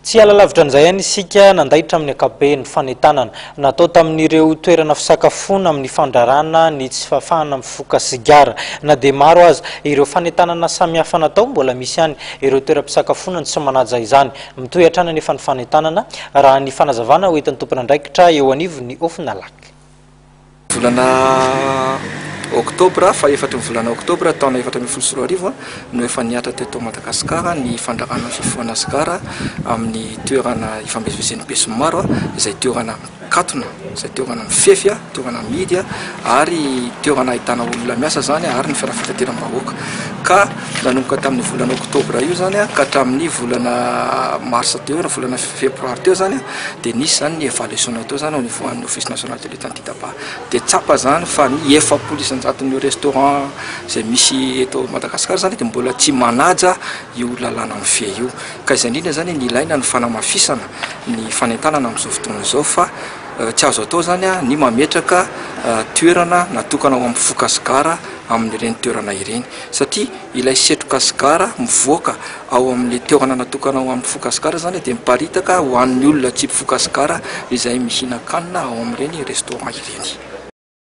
Tsy alalavitra an'izay ihany isika nandaitra amin'ny ankapobeny fanentanana natao tamin'ireo toerana fisakafoana amin'ny fandrarana ny tsy fafahana mifoka sigara na dia maro aza ireo fanentanana samihafa natao mbola misy ihany ireo toeram-pisakafoana tsy manaja izany mitohy-hatrana nefa ny fanentanana raha ny fanazavana ho etan'ny tompon'andraikitra eo anivon'ny Ofinalaky. Volana Oktobra fa efatry ny volana Oktobra taona 2024 no efa niatra teto Madagasikara ny fandrarana fifohana sigara amin'ny toerana ifamezivezen'ny Besinimaro izay toerana katona, izay toerana mifefy, toerana mihidy ary toerana ahitana olona miasa zany ary ny fiara fitateram-bahoaka. Ka nanomboka tamin'ny volana Oktobra io zany ka hatramin'ny volana Marsa teo na volana Febroary teo zany dia nisy zany ny évaluation teo zany au niveau an'ny Office national de l'identité dia tsapa zany fa ny efapolo isan-jaton'ny restaurant izay misy eto Madagasikara zany dia mbola tsy manaja io lalàna mifehy io. Ka izay indrindra zany ny ilaina ny fanamafisana ny fanentanana amin'izao fotoana izao fa tsy azo atao zany ny mametraka toerana natokana ho ampifoka sigara amin'ireny toerana ireny satria ilay setroka sigara mivoaka ao amin'ny toerana natokana ho ampifoka sigara zany dia miparitaka ho an'ny olona tsy mpifoka sigara izay mihina-kanina ao amin'ireny restaurant ireny.